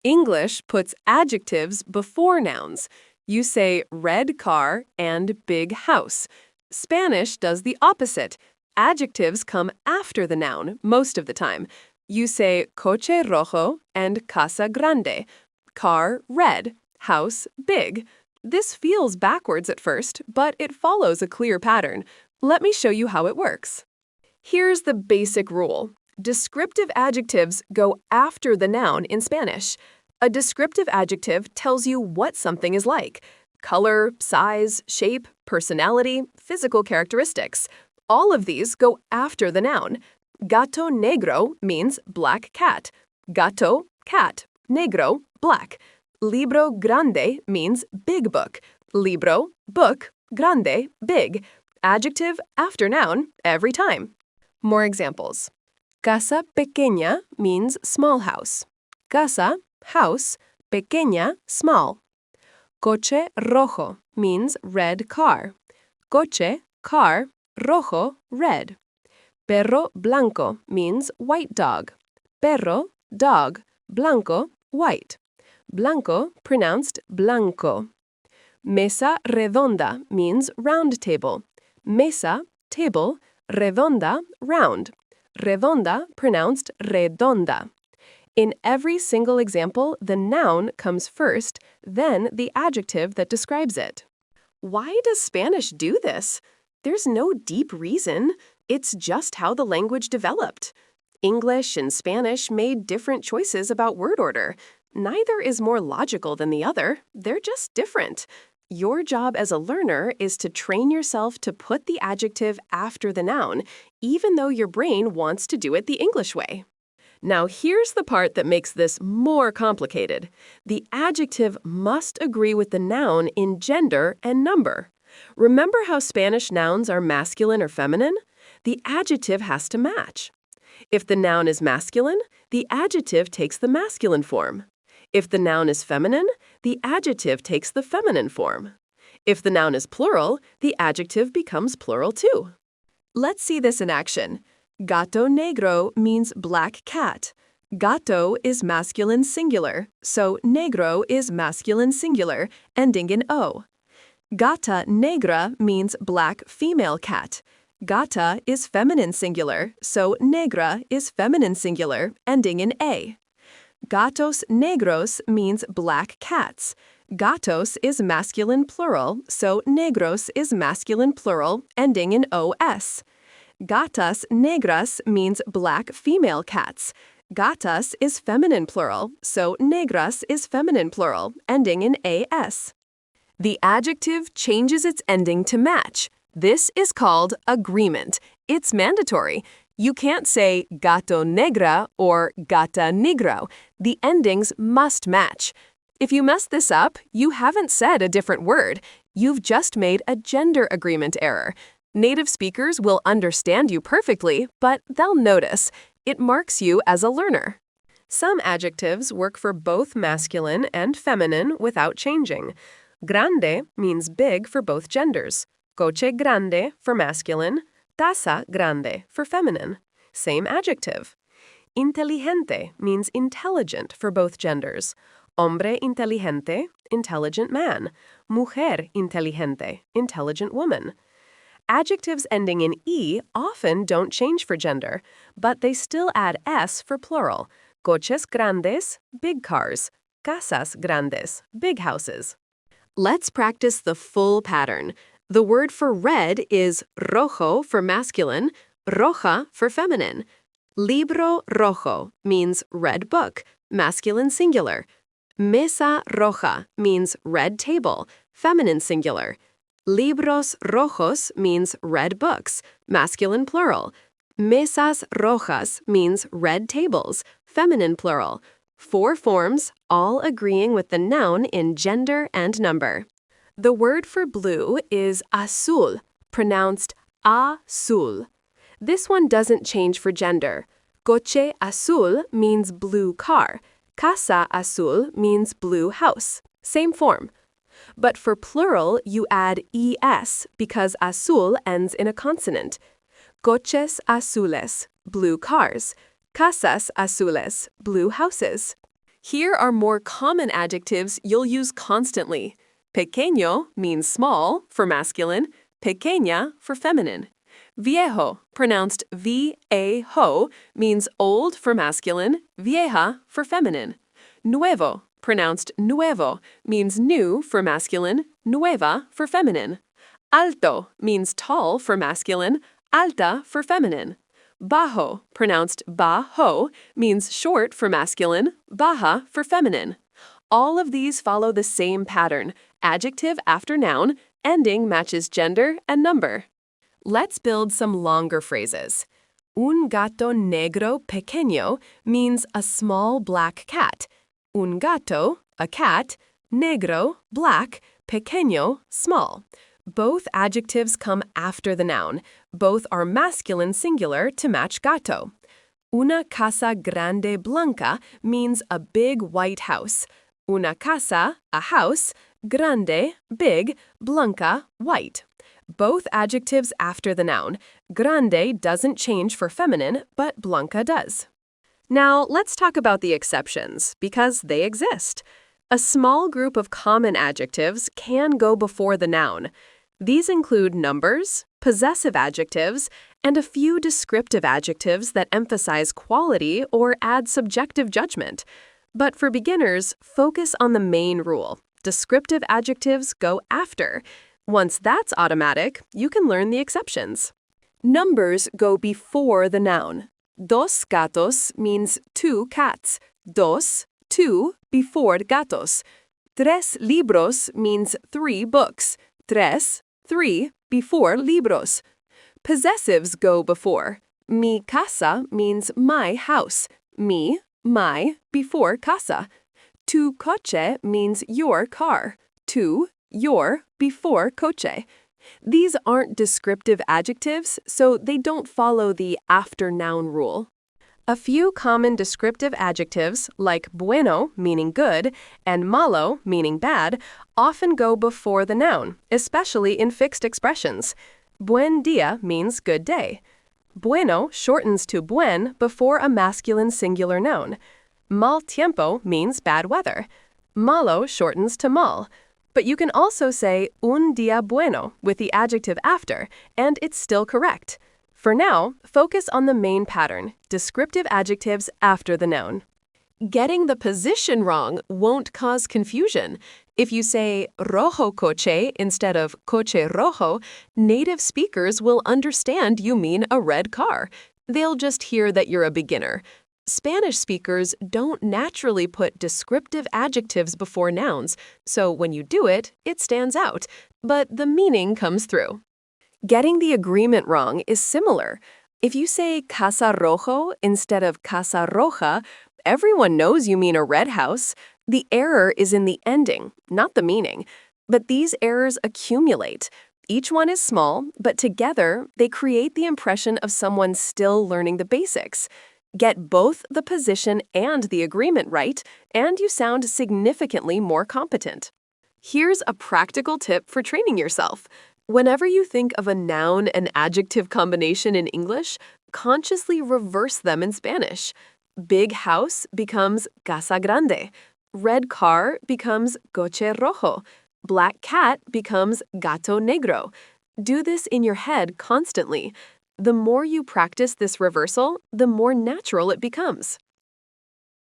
English puts adjectives before nouns. You say red car and big house. Spanish does the opposite. Adjectives come after the noun most of the time. You say coche rojo and casa grande. Car red, house big. This feels backwards at first, but it follows a clear pattern. Let me show you how it works. Here's the basic rule. Descriptive adjectives go after the noun in Spanish. A descriptive adjective tells you what something is like. Color, size, shape, personality, physical characteristics. All of these go after the noun. Gato negro means black cat. Gato, cat. Negro, black. Libro grande means big book. Libro, book. Grande, big. Adjective after noun every time. More examples. Casa pequeña means small house. Casa, house. Pequeña, small. Coche rojo means red car. Coche, car. Rojo, red. Perro blanco means white dog. Perro, dog. Blanco, white. Blanco, pronounced blanco. Mesa redonda means round table. Mesa, table. Redonda, round. Redonda, pronounced redonda. In every single example, the noun comes first, then the adjective that describes it. Why does Spanish do this? There's no deep reason. It's just how the language developed. English and Spanish made different choices about word order. Neither is more logical than the other. They're just different. Your job as a learner is to train yourself to put the adjective after the noun, even though your brain wants to do it the English way. Now here's the part that makes this more complicated. The adjective must agree with the noun in gender and number. Remember how Spanish nouns are masculine or feminine? The adjective has to match. If the noun is masculine, the adjective takes the masculine form. If the noun is feminine, the adjective takes the feminine form. If the noun is plural, the adjective becomes plural too. Let's see this in action. Gato negro means black cat. Gato is masculine singular, so negro is masculine singular, ending in O. Gata negra means black female cat. Gata is feminine singular, so negra is feminine singular, ending in A. Gatos negros means black cats. Gatos is masculine plural, so negros is masculine plural, ending in OS. Gatas negras means black female cats. Gatas is feminine plural, so negras is feminine plural, ending in AS. The adjective changes its ending to match. This is called agreement. It's mandatory. You can't say gato negra or gata negro. The endings must match. If you mess this up, you haven't said a different word. You've just made a gender agreement error. Native speakers will understand you perfectly, but they'll notice. It marks you as a learner. Some adjectives work for both masculine and feminine without changing. Grande means big for both genders. Coche grande for masculine. Casa grande for feminine. Same adjective. Inteligente means intelligent for both genders. Hombre inteligente, intelligent man. Mujer inteligente, intelligent woman. Adjectives ending in E often don't change for gender, but they still add S for plural. Coches grandes, big cars. Casas grandes, big houses. Let's practice the full pattern. The word for red is rojo for masculine, roja for feminine. Libro rojo means red book, masculine singular. Mesa roja means red table, feminine singular. Libros rojos means red books, masculine plural. Mesas rojas means red tables, feminine plural. 4 forms, all agreeing with the noun in gender and number. The word for blue is azul, pronounced azul. This one doesn't change for gender. Coche azul means blue car. Casa azul means blue house. Same form. But for plural, you add es because azul ends in a consonant. Coches azules, blue cars. Casas azules, blue houses. Here are more common adjectives you'll use constantly. Pequeño means small for masculine, pequeña for feminine. Viejo, pronounced V-A-Ho, means old for masculine, vieja for feminine. Nuevo, pronounced nuevo, means new for masculine, nueva for feminine. Alto means tall for masculine, alta for feminine. Bajo, pronounced ba-ho, means short for masculine, baja for feminine. All of these follow the same pattern, adjective after noun, ending matches gender and number. Let's build some longer phrases. Un gato negro pequeño means a small black cat. Un gato, a cat, negro, black, pequeño, small. Both adjectives come after the noun. Both are masculine singular to match gato. Una casa grande blanca means a big white house. Una casa, a house, grande, big, blanca, white. Both adjectives after the noun. Grande doesn't change for feminine, but blanca does. Now, let's talk about the exceptions, because they exist. A small group of common adjectives can go before the noun. These include numbers, possessive adjectives, and a few descriptive adjectives that emphasize quality or add subjective judgment. But for beginners, focus on the main rule. Descriptive adjectives go after. Once that's automatic, you can learn the exceptions. Numbers go before the noun. Dos gatos means 2 cats. Dos, 2, before gatos. Tres libros means 3 books. Tres, 3, before libros. Possessives go before. Mi casa means my house. Mi, my, before casa. Tu coche means your car. Tu, your, before coche. These aren't descriptive adjectives, so they don't follow the after noun rule. A few common descriptive adjectives, like bueno, meaning good, and malo, meaning bad, often go before the noun, especially in fixed expressions. Buen dia means good day. Bueno shortens to buen before a masculine singular noun. Mal tiempo means bad weather. Malo shortens to mal. But you can also say un día bueno with the adjective after, and it's still correct. For now, focus on the main pattern, descriptive adjectives after the noun. Getting the position wrong won't cause confusion. If you say rojo coche instead of coche rojo, native speakers will understand you mean a red car. They'll just hear that you're a beginner. Spanish speakers don't naturally put descriptive adjectives before nouns, so when you do it, it stands out, but the meaning comes through. Getting the agreement wrong is similar. If you say casa rojo instead of casa roja, everyone knows you mean a red house. The error is in the ending, not the meaning. But these errors accumulate. Each one is small, but together they create the impression of someone still learning the basics. Get both the position and the agreement right, and you sound significantly more competent. Here's a practical tip for training yourself. Whenever you think of a noun and adjective combination in English, consciously reverse them in Spanish. Big house becomes casa grande. Red car becomes coche rojo. Black cat becomes gato negro. Do this in your head constantly. The more you practice this reversal, the more natural it becomes.